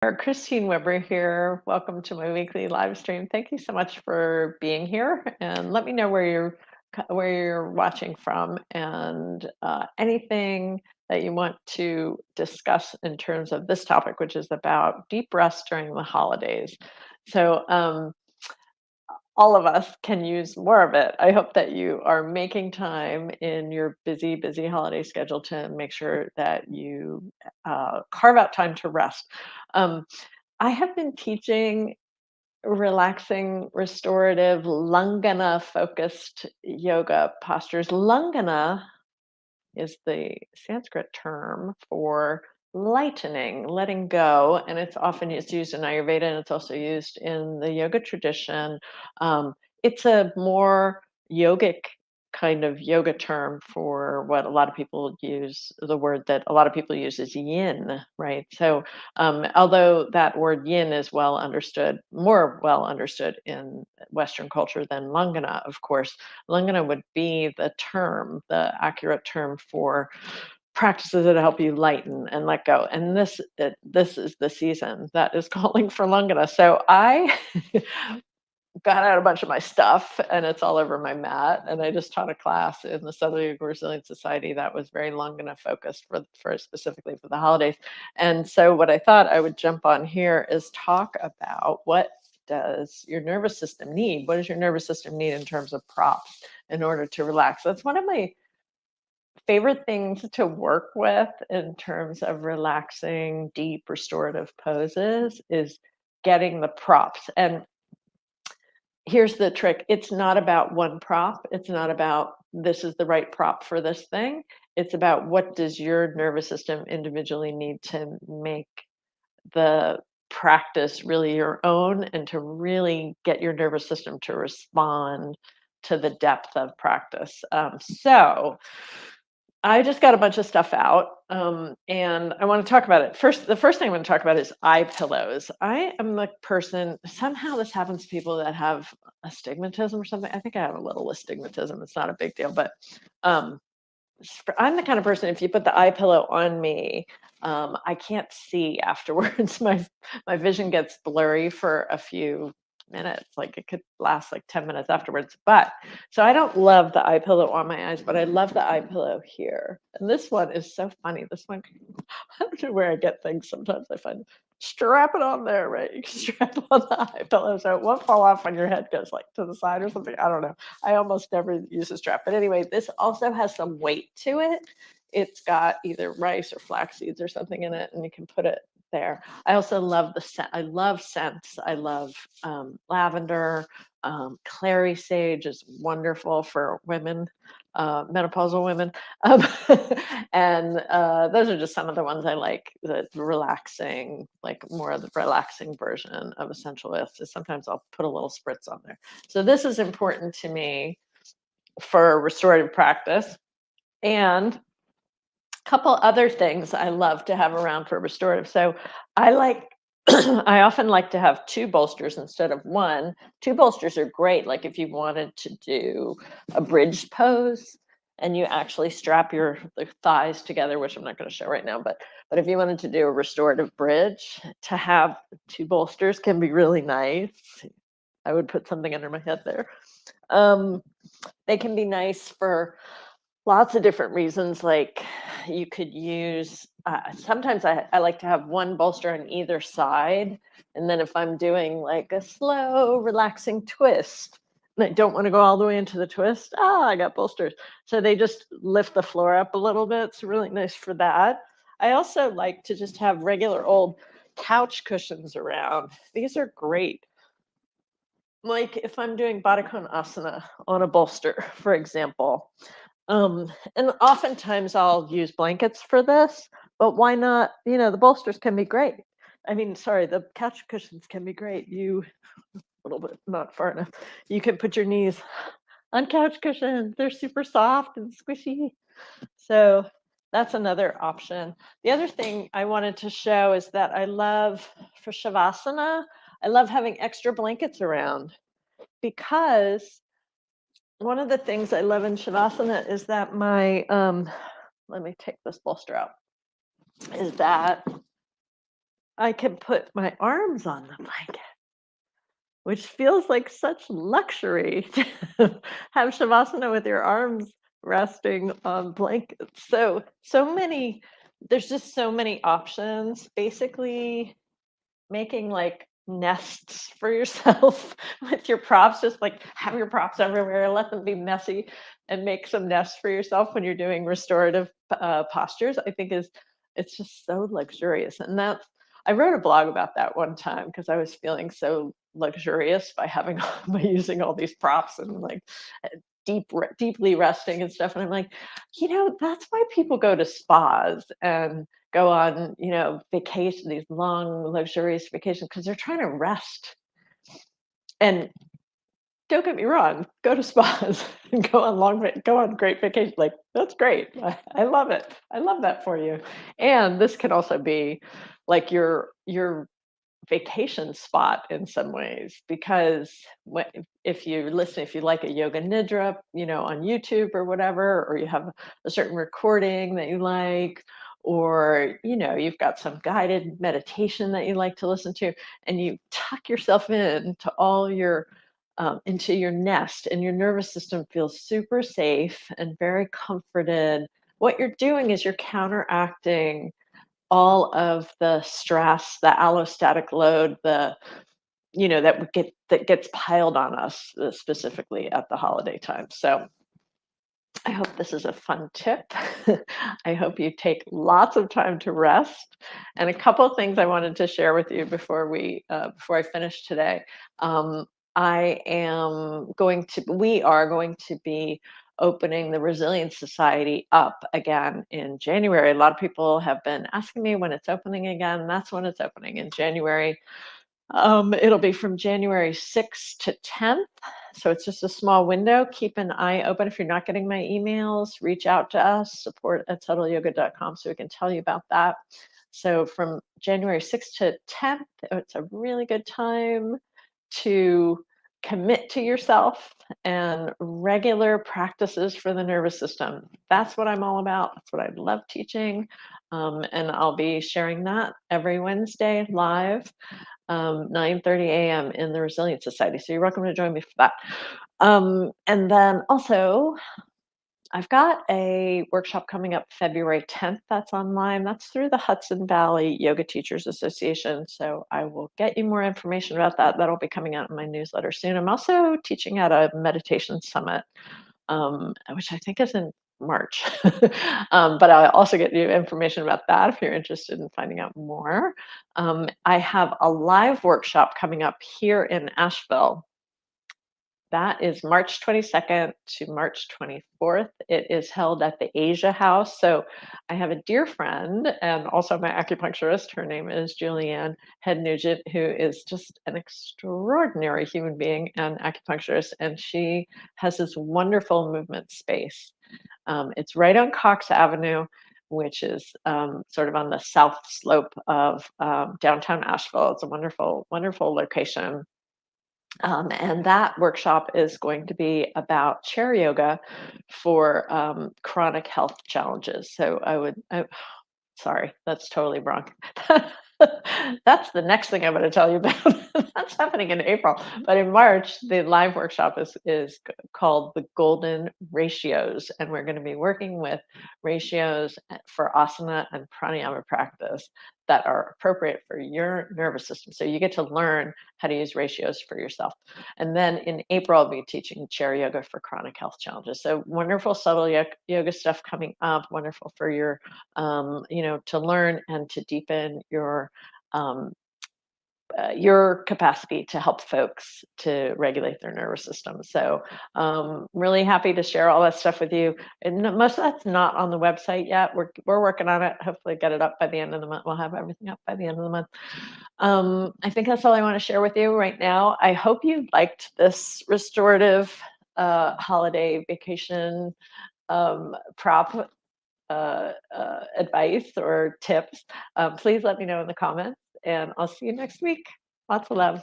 Christine Weber here. Welcome to my weekly live stream. Thank you so much for being here, and let me know where you're watching from, and anything that you want to discuss in terms of this topic, which is about deep rest during the holidays. So, all of us can use more of it. I hope that you are making time in your busy, busy holiday schedule to make sure that you carve out time to rest. Um, I have been teaching relaxing, restorative, Lungana focused yoga postures. Lungana is the Sanskrit term for lightening, letting go, and it's used in Ayurveda, and it's also used in the yoga tradition. It's a more yogic kind of yoga term for what a lot of people use. The word that a lot of people use is yin, right? So, although that word yin is well understood, more well understood in Western culture than Lungana, of course, Lungana would be the accurate term for practices that help you lighten and let go. And this is the season that is calling for Lungana. So I got out a bunch of my stuff, and it's all over my mat. And I just taught a class in the Southern Yoga Resilience Society that was very Lungana focused for specifically for the holidays. And so what I thought I would jump on here is talk about what does your nervous system need? What does your nervous system need in terms of props in order to relax? That's one of my favorite things to work with in terms of relaxing, deep restorative poses is getting the props. And here's the trick. It's not about one prop. It's not about this is the right prop for this thing. It's about what does your nervous system individually need to make the practice really your own and to really get your nervous system to respond to the depth of practice. So I just got a bunch of stuff out, and I want to talk about it. The first thing I want to talk about is eye pillows. I am the person, somehow this happens to people that have astigmatism or something. I think I have a little astigmatism. It's not a big deal, but um, I'm the kind of person, if you put the eye pillow on me, I can't see afterwards. My vision gets blurry for a few minutes. Like it could last like 10 minutes afterwards. But so I don't love the eye pillow on my eyes, but I love the eye pillow here. And this one is so funny. This one, I don't know where I get things. Sometimes I find strap it on there, right? You can strap it on the eye pillow so it won't fall off when your head goes like to the side or something. I don't know. I almost never use a strap. But anyway, this also has some weight to it. It's got either rice or flax seeds or something in it, and you can put it there. I also love the scent. I love scents. I love lavender. Clary sage is wonderful for women, menopausal women. Um, and those are just some of the ones I like. The relaxing, like more of the relaxing version of essential oils. So sometimes I'll put a little spritz on there. So this is important to me for restorative practice. And a couple other things I love to have around for restorative. So I like I often like to have two bolsters instead of one. Two bolsters are great. Like if you wanted to do a bridge pose and you actually strap your the thighs together, which I'm not going to show right now, but if you wanted to do a restorative bridge, to have two bolsters can be really nice. I would put something under my head there. Um, they can be nice for lots of different reasons. Like you could use, sometimes I like to have one bolster on either side. And then if I'm doing like a slow, relaxing twist, and I don't want to go all the way into the twist, I got bolsters. So they just lift the floor up a little bit. It's really nice for that. I also like to just have regular old couch cushions around. These are great. Like if I'm doing Baddha Konasana on a bolster, for example, and oftentimes I'll use blankets for this, but why not? The bolsters can be great. I mean, sorry, the couch cushions can be great. A little bit not far enough. You can put your knees on couch cushions. They're super soft and squishy. So that's another option. The other thing I wanted to show is that I love for Shavasana, I love having extra blankets around because one of the things I love in Shavasana is that let me take this bolster out, is that I can put my arms on the blanket, which feels like such luxury to have shavasana with your arms resting on blankets. So many there's just so many options. Basically, making, like, nests for yourself with your props, just, like, have your props everywhere, let them be messy, and make some nests for yourself when you're doing restorative, postures, I think is it's just so luxurious, and that's I wrote a blog about that one time because I was feeling so luxurious by having by using all these props and, like, deeply resting and stuff, and I'm like, that's why people go to spas and go on, vacation, these long, luxurious vacations, because they're trying to rest. And don't get me wrong, go to spas and go on great vacations. Like, that's great. I love it. I love that for you. And this can also be like your vacation spot in some ways because if you like a yoga nidra, on YouTube or whatever, or you have a certain recording that you like, or you've got some guided meditation that you like to listen to, and you tuck yourself in to all your into your nest, and your nervous system feels super safe and very comforted. What you're doing is you're counteracting all of the stress, the allostatic load, that gets piled on us, specifically at the holiday time. So I hope this is a fun tip. I hope you take lots of time to rest. And a couple of things I wanted to share with you before I finish today. Um, we are going to be opening the Resilience Society up again in January. A lot of people have been asking me when it's opening again. That's when it's opening in January. It'll be from January 6th to 10th. So it's just a small window. Keep an eye open. If you're not getting my emails, reach out to us, support@subtleyoga.com, so we can tell you about that. So from January 6th to 10th, it's a really good time to commit to yourself and regular practices for the nervous system. That's what I'm all about. That's what I love teaching. And I'll be sharing that every Wednesday live, 9:30 a.m. in the Resilience Society. So you're welcome to join me for that. And then also, I've got a workshop coming up February 10th that's online. That's through the Hudson Valley Yoga Teachers Association. So I will get you more information about that. That'll be coming out in my newsletter soon. I'm also teaching at a meditation summit, which I think is in March. But I'll also get you information about that if you're interested in finding out more. I have a live workshop coming up here in Asheville. That is March 22nd to March 24th. It is held at the Asia House. So I have a dear friend and also my acupuncturist. Her name is Julianne Head Nugent, who is just an extraordinary human being and acupuncturist. And she has this wonderful movement space. It's right on Cox Avenue, which is sort of on the south slope of downtown Asheville. It's a wonderful, wonderful location. And that workshop is going to be about chair yoga for chronic health challenges. Sorry, that's totally wrong. That's the next thing I'm going to tell you about. That's happening in April, but in March, the live workshop called the Golden Ratios, and we're going to be working with ratios for asana and pranayama practice that are appropriate for your nervous system. So you get to learn how to use ratios for yourself. And then in April, I'll be teaching chair yoga for chronic health challenges. So wonderful subtle yoga stuff coming up. Wonderful for to learn and to deepen um, your capacity to help folks to regulate their nervous system. So, really happy to share all that stuff with you. And most of that's not on the website yet. We're working on it. Hopefully, get it up by the end of the month. We'll have everything up by the end of the month. I think that's all I want to share with you right now. I hope you liked this restorative holiday vacation prop advice or tips. Please let me know in the comments, and I'll see you next week. Lots of love.